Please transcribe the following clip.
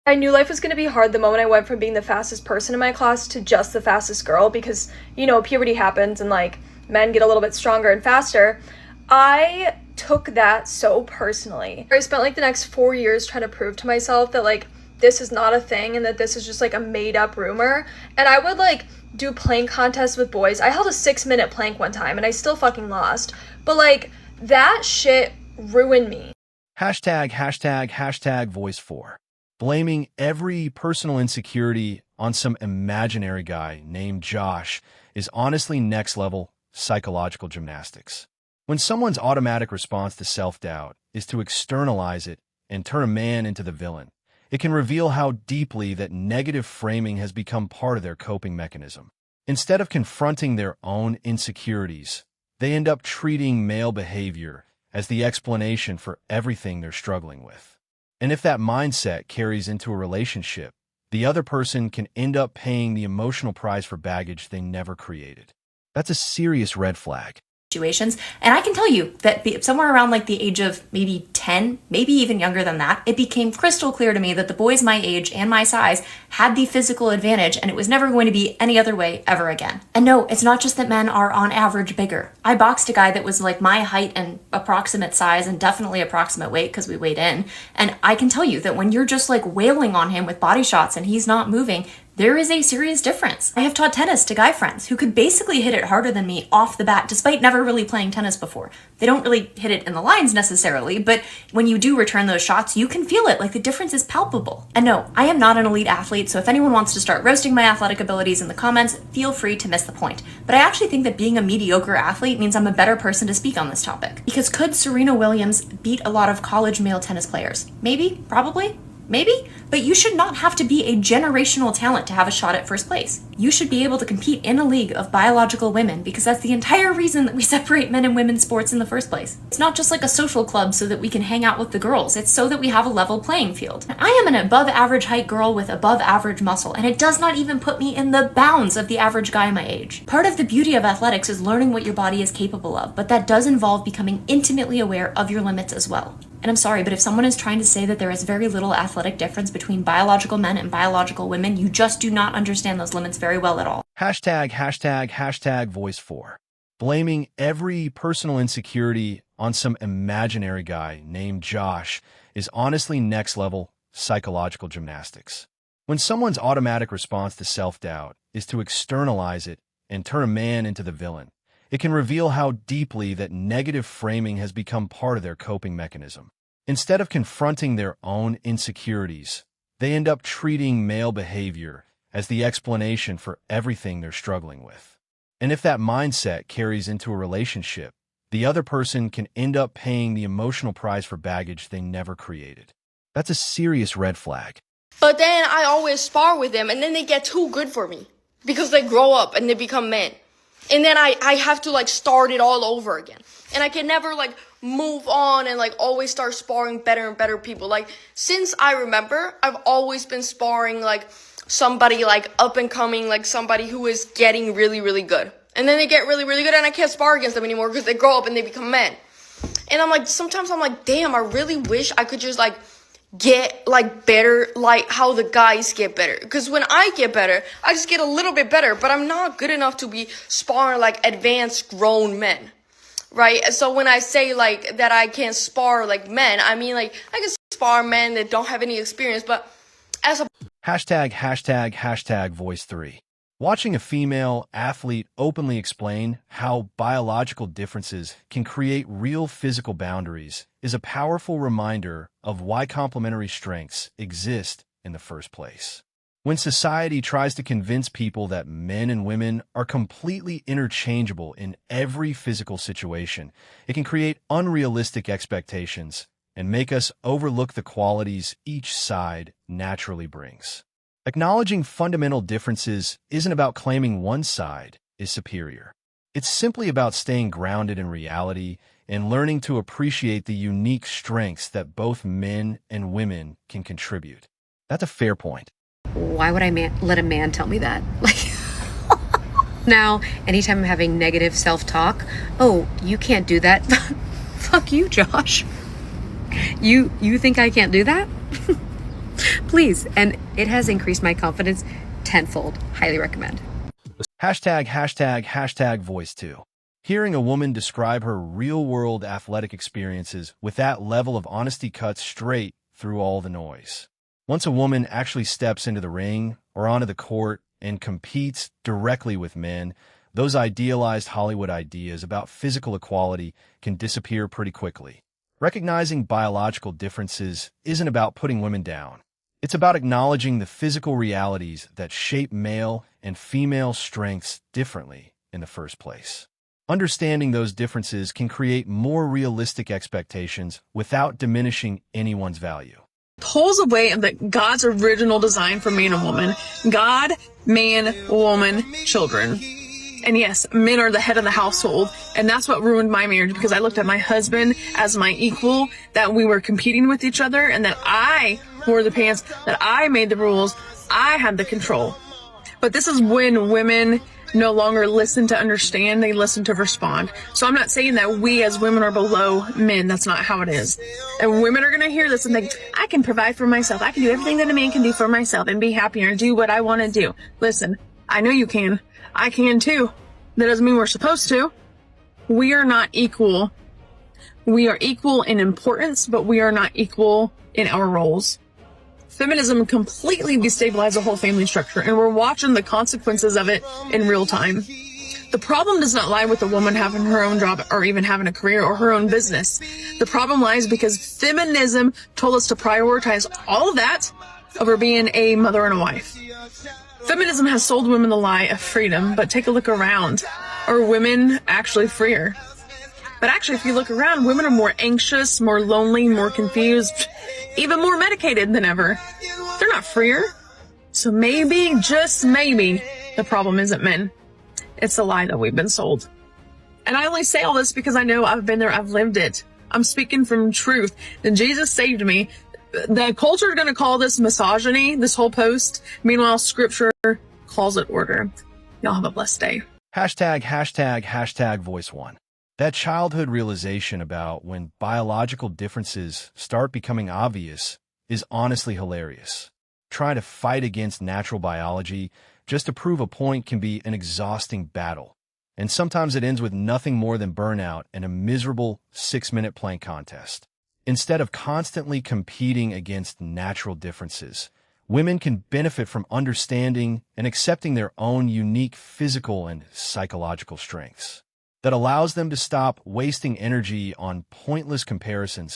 I knew life was going to be hard the moment I went from being the fastest person in my class to just the fastest girl because, puberty happens and like men get a little bit stronger and faster. I took that so personally. I spent like the next 4 years trying to prove to myself that like this is not a thing and that this is just like a made up rumor. And I would like do plank contests with boys. I held a 6-minute plank one time and I still fucking lost. But like that shit ruined me. Hashtag voice 4. Blaming every personal insecurity on some imaginary guy named Josh is honestly next level psychological gymnastics. When someone's automatic response to self-doubt is to externalize it and turn a man into the villain, it can reveal how deeply that negative framing has become part of their coping mechanism. Instead of confronting their own insecurities, they end up treating male behavior as the explanation for everything they're struggling with. And if that mindset carries into a relationship, the other person can end up paying the emotional price for baggage they never created. That's a serious red flag. Situations. And I can tell you that somewhere around like the age of maybe 10, maybe even younger than that, it became crystal clear to me that the boys my age and my size had the physical advantage and it was never going to be any other way ever again. And no, it's not just that men are on average bigger. I boxed a guy that was like my height and approximate size and definitely approximate weight because we weighed in. And I can tell you that when you're just like wailing on him with body shots and he's not moving, there is a serious difference. I have taught tennis to guy friends who could basically hit it harder than me off the bat, despite never really playing tennis before. They don't really hit it in the lines necessarily, but when you do return those shots, you can feel it, like the difference is palpable. And no, I am not an elite athlete, so if anyone wants to start roasting my athletic abilities in the comments, feel free to miss the point. But I actually think that being a mediocre athlete means I'm a better person to speak on this topic. Because could Serena Williams beat a lot of college male tennis players? Maybe, probably. Maybe, but you should not have to be a generational talent to have a shot at first place. You should be able to compete in a league of biological women because that's the entire reason that we separate men and women's sports in the first place. It's not just like a social club so that we can hang out with the girls. It's so that we have a level playing field. I am an above average height girl with above average muscle, and it does not even put me in the bounds of the average guy my age. Part of the beauty of athletics is learning what your body is capable of, but that does involve becoming intimately aware of your limits as well. And I'm sorry, but if someone is trying to say that there is very little athletic difference between biological men and biological women, you just do not understand those limits very well at all. Hashtag voice 4. Blaming every personal insecurity on some imaginary guy named Josh is honestly next level psychological gymnastics. When someone's automatic response to self-doubt is to externalize it and turn a man into the villain, it can reveal how deeply that negative framing has become part of their coping mechanism. Instead of confronting their own insecurities, they end up treating male behavior as the explanation for everything they're struggling with. And if that mindset carries into a relationship, the other person can end up paying the emotional price for baggage they never created. That's a serious red flag. But then I always spar with them and then they get too good for me because they grow up and they become men. And then I have to like start it all over again. And I can never like move on and like always start sparring better and better people. Like since I remember, I've always been sparring like somebody like up and coming, like somebody who is getting really, really good. And then they get really, really good and I can't spar against them anymore because they grow up and they become men. And I'm like, sometimes I'm like, damn, I really wish I could just like get like better, like how the guys get better. Because when I get better, I just get a little bit better, but I'm not good enough to be sparring like advanced grown men, right? So when I say like that I can't spar like men, I mean like I can spar men that don't have any experience, but as a Hashtag voice 3. Watching a female athlete openly explain how biological differences can create real physical boundaries is a powerful reminder of why complementary strengths exist in the first place. When society tries to convince people that men and women are completely interchangeable in every physical situation, it can create unrealistic expectations and make us overlook the qualities each side naturally brings. Acknowledging fundamental differences isn't about claiming one side is superior. It's simply about staying grounded in reality and learning to appreciate the unique strengths that both men and women can contribute. That's a fair point. Why would I let a man tell me that? Like, now, anytime I'm having negative self-talk, oh, you can't do that. Fuck you, Josh. You think I can't do that? Please. And it has increased my confidence tenfold. Highly recommend. Hashtag voice 2. Hearing a woman describe her real-world athletic experiences with that level of honesty cuts straight through all the noise. Once a woman actually steps into the ring or onto the court and competes directly with men, those idealized Hollywood ideas about physical equality can disappear pretty quickly. Recognizing biological differences isn't about putting women down. It's about acknowledging the physical realities that shape male and female strengths differently in the first place. Understanding those differences can create more realistic expectations without diminishing anyone's value. Pulls away of God's original design for man and woman. God, man, woman, children. And yes, men are the head of the household. And that's what ruined my marriage, because I looked at my husband as my equal, that we were competing with each other, and that I wore the pants, that I made the rules, I had the control. But this is when women no longer listen to understand, they listen to respond. So I'm not saying that we as women are below men. That's not how it is. And women are going to hear this and think, I can provide for myself. I can do everything that a man can do for myself and be happy and do what I want to do. Listen, I know you can. I can too. That doesn't mean we're supposed to. We are not equal. We are equal in importance, but we are not equal in our roles. Feminism completely destabilized the whole family structure, and we're watching the consequences of it in real time. The problem does not lie with the woman having her own job or even having a career or her own business. The problem lies because feminism told us to prioritize all of that over being a mother and a wife. Feminism has sold women the lie of freedom, but take a look around. Are women actually freer? But actually, if you look around, women are more anxious, more lonely, more confused, even more medicated than ever. They're not freer. So maybe, just maybe, the problem isn't men. It's a lie that we've been sold. And I only say all this because I know I've been there, I've lived it. I'm speaking from truth. And Jesus saved me. The culture is going to call this misogyny, this whole post. Meanwhile, scripture calls it order. Y'all have a blessed day. Hashtag voice 1. That childhood realization about when biological differences start becoming obvious is honestly hilarious. Trying to fight against natural biology just to prove a point can be an exhausting battle, and sometimes it ends with nothing more than burnout and a miserable 6-minute plank contest. Instead of constantly competing against natural differences, women can benefit from understanding and accepting their own unique physical and psychological strengths. That allows them to stop wasting energy on pointless comparisons